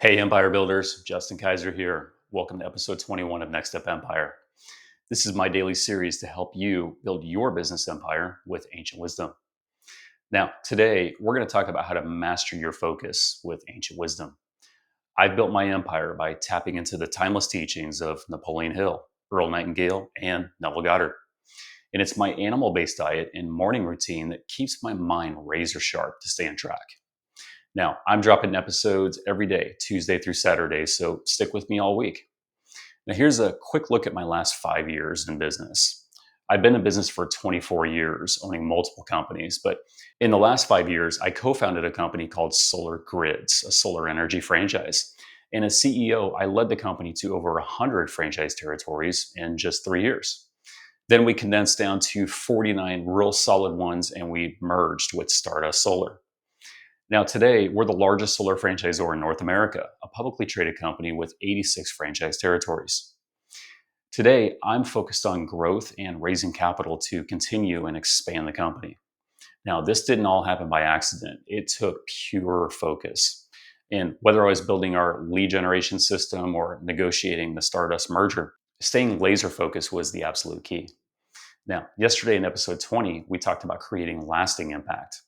Hey, Empire Builders, Justin Kaiser here. Welcome to episode 21 of Next Step Empire. This is my daily series to help you build your business empire with ancient wisdom. Now, today we're going to talk about how to master your focus with ancient wisdom. I've built my empire by tapping into the timeless teachings of Napoleon Hill, Earl Nightingale, and Neville Goddard. And it's my animal based diet and morning routine that keeps my mind razor sharp to stay on track. Now, I'm dropping episodes every day, Tuesday through Saturday, so stick with me all week. Now, here's a quick look at my last 5 years in business. I've been in business for 24 years, owning multiple companies, but in the last 5 years, I co-founded a company called Solar Grids, a solar energy franchise. And as CEO, I led the company to over 100 franchise territories in just 3 years. Then we condensed down to 49 real solid ones, and we merged with Stardust Solar. Now, today, we're the largest solar franchisor in North America, a publicly traded company with 86 franchise territories. Today, I'm focused on growth and raising capital to continue and expand the company. Now, this didn't all happen by accident. It took pure focus. And whether I was building our lead generation system or negotiating the Stardust merger, staying laser focused was the absolute key. Now, yesterday in episode 20, we talked about creating lasting impact.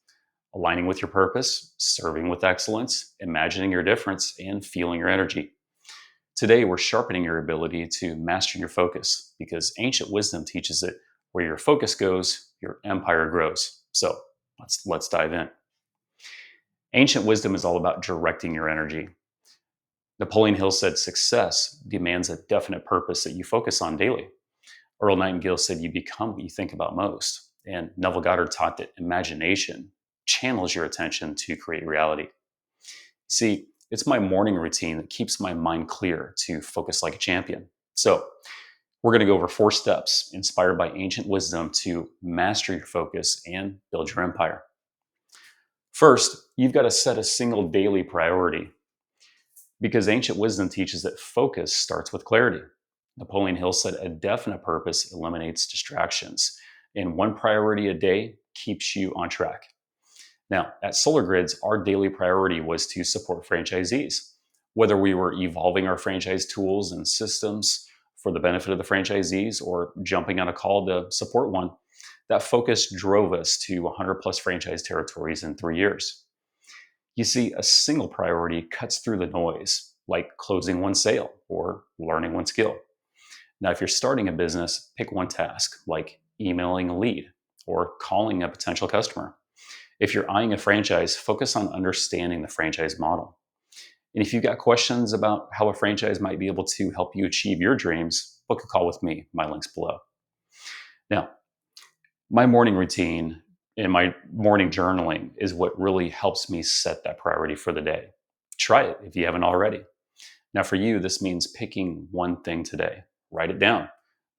Aligning with your purpose, serving with excellence, imagining your difference, and feeling your energy. Today, we're sharpening your ability to master your focus because ancient wisdom teaches that where your focus goes, your empire grows. So let's dive in. Ancient wisdom is all about directing your energy. Napoleon Hill said success demands a definite purpose that you focus on daily. Earl Nightingale said you become what you think about most. And Neville Goddard taught that imagination channels your attention to create reality. See, it's my morning routine that keeps my mind clear to focus like a champion. So, we're going to go over 4 steps inspired by ancient wisdom to master your focus and build your empire. First, you've got to set a single daily priority because ancient wisdom teaches that focus starts with clarity. Napoleon Hill said a definite purpose eliminates distractions, and one priority a day keeps you on track. Now, at Solar Grids, our daily priority was to support franchisees. Whether we were evolving our franchise tools and systems for the benefit of the franchisees or jumping on a call to support one, that focus drove us to 100 plus franchise territories in 3 years. You see, a single priority cuts through the noise, like closing one sale or learning one skill. Now, if you're starting a business, pick one task, like emailing a lead or calling a potential customer. If you're eyeing a franchise, focus on understanding the franchise model. And if you've got questions about how a franchise might be able to help you achieve your dreams, book a call with me. My link's below. Now, my morning routine and my morning journaling is what really helps me set that priority for the day. Try it if you haven't already. Now, for you, this means picking one thing today. Write it down.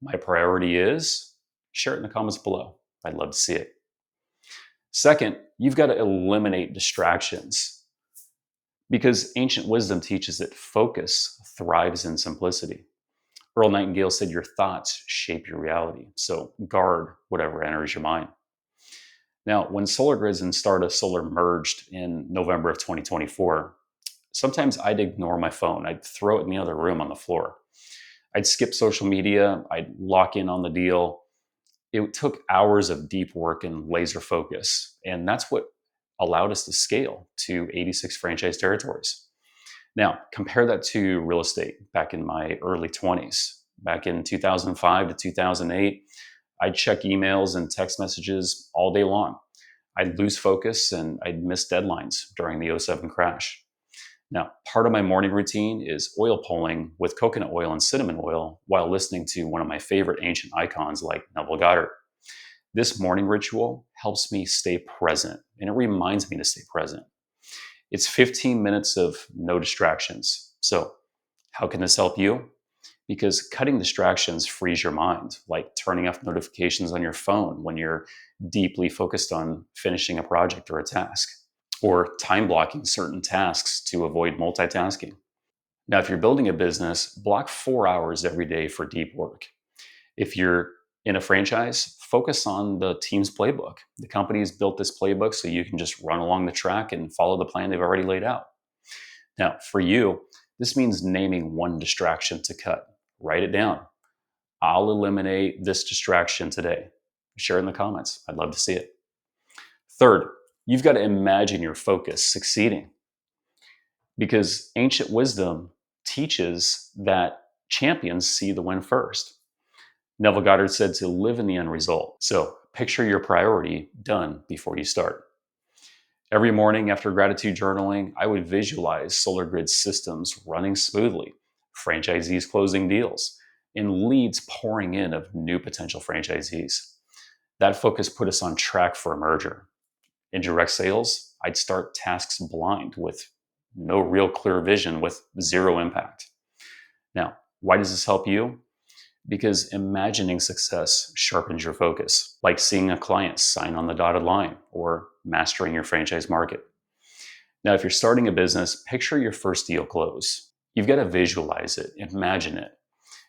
My priority is, share it in the comments below. I'd love to see it. Second, you've got to eliminate distractions because ancient wisdom teaches that focus thrives in simplicity. Earl Nightingale said your thoughts shape your reality, so guard whatever enters your mind. Now, when Solar Grids and Stardust Solar merged in November of 2024, sometimes I'd ignore my phone. I'd throw it in the other room on the floor. I'd skip social media. I'd lock in on the deal. It took hours of deep work and laser focus. And that's what allowed us to scale to 86 franchise territories. Now, compare that to real estate back in my early 20s. Back in 2005 to 2008, I'd check emails and text messages all day long. I'd lose focus and I'd miss deadlines during the '07 crash. Now, part of my morning routine is oil pulling with coconut oil and cinnamon oil while listening to one of my favorite ancient icons like Neville Goddard. This morning ritual helps me stay present, and it reminds me to stay present. It's 15 minutes of no distractions. So, how can this help you? Because cutting distractions frees your mind, like turning off notifications on your phone when you're deeply focused on finishing a project or a task, or time blocking certain tasks to avoid multitasking. Now, if you're building a business, block 4 hours every day for deep work. If you're in a franchise, focus on the team's playbook. The company's built this playbook so you can just run along the track and follow the plan they've already laid out. Now, for you, this means naming one distraction to cut. Write it down. I'll eliminate this distraction today. Share it in the comments. I'd love to see it. Third, you've got to imagine your focus succeeding, because ancient wisdom teaches that champions see the win first. Neville Goddard said to live in the end result. So picture your priority done before you start. Every morning after gratitude journaling, I would visualize Solar Grid systems running smoothly, franchisees closing deals, and leads pouring in of new potential franchisees. That focus put us on track for a merger. In direct sales, I'd start tasks blind with no real clear vision with zero impact. Now, why does this help you? Because imagining success sharpens your focus, like seeing a client sign on the dotted line or mastering your franchise market. Now, if you're starting a business, picture your first deal close. You've got to visualize it, imagine it.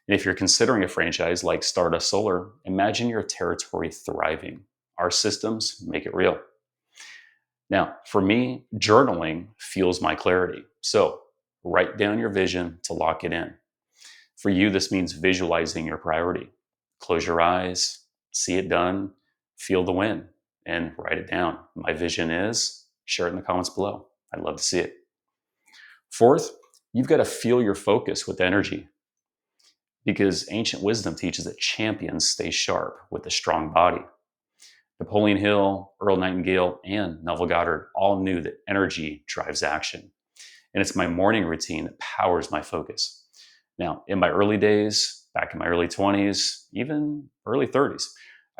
And if you're considering a franchise like Stardust Solar, imagine your territory thriving. Our systems make it real. Now, for me, journaling fuels my clarity. So write down your vision to lock it in. For you, this means visualizing your priority. Close your eyes, see it done, feel the win, and write it down. My vision is, share it in the comments below. I'd love to see it. Fourth, you've got to feel your focus with energy, because ancient wisdom teaches that champions stay sharp with a strong body. Napoleon Hill, Earl Nightingale, and Neville Goddard all knew that energy drives action. And it's my morning routine that powers my focus. Now, in my early days, back in my early 20s, even early 30s,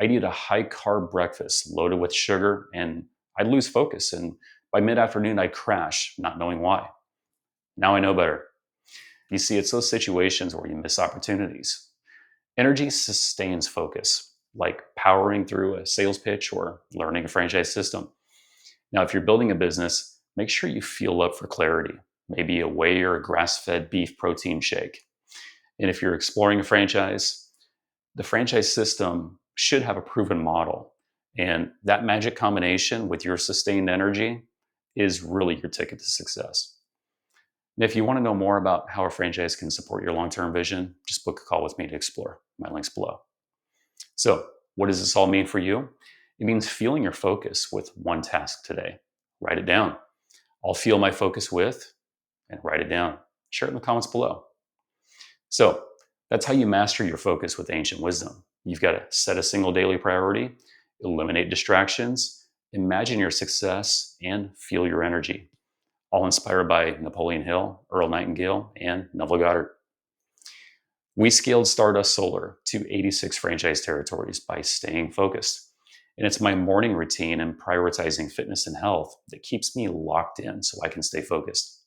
I'd eat a high carb breakfast loaded with sugar and I'd lose focus. And by mid-afternoon, I'd crash, not knowing why. Now I know better. You see, it's those situations where you miss opportunities. Energy sustains focus, like powering through a sales pitch or learning a franchise system. Now, if you're building a business, make sure you fuel up for clarity, maybe a whey or a grass-fed beef protein shake. And if you're exploring a franchise, the franchise system should have a proven model. And that magic combination with your sustained energy is really your ticket to success. And if you want to know more about how a franchise can support your long-term vision, just book a call with me to explore. My link's below. So, what does this all mean for you? It means fueling your focus with one task today. Write it down. I'll fuel my focus with, and write it down. Share it in the comments below. So, that's how you master your focus with ancient wisdom. You've got to set a single daily priority, eliminate distractions, imagine your success, and fuel your energy. All inspired by Napoleon Hill, Earl Nightingale, and Neville Goddard. We scaled Stardust Solar to 86 franchise territories by staying focused. And it's my morning routine and prioritizing fitness and health that keeps me locked in so I can stay focused.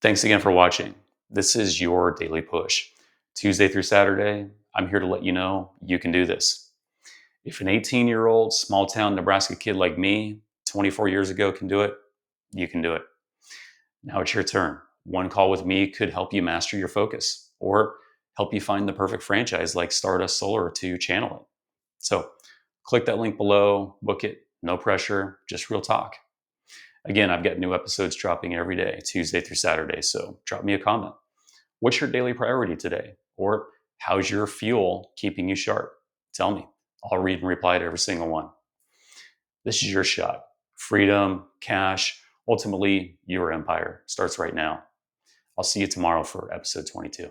Thanks again for watching. This is your daily push. Tuesday through Saturday, I'm here to let you know you can do this. If an 18-year-old small town Nebraska kid like me 24 years ago can do it, you can do it. Now it's your turn. One call with me could help you master your focus or help you find the perfect franchise like Stardust Solar to channel it. So click that link below, book it, no pressure, just real talk. Again, I've got new episodes dropping every day, Tuesday through Saturday, so drop me a comment. What's your daily priority today? Or how's your fuel keeping you sharp? Tell me. I'll read and reply to every single one. This is your shot. Freedom, cash, ultimately your empire starts right now. I'll see you tomorrow for episode 22.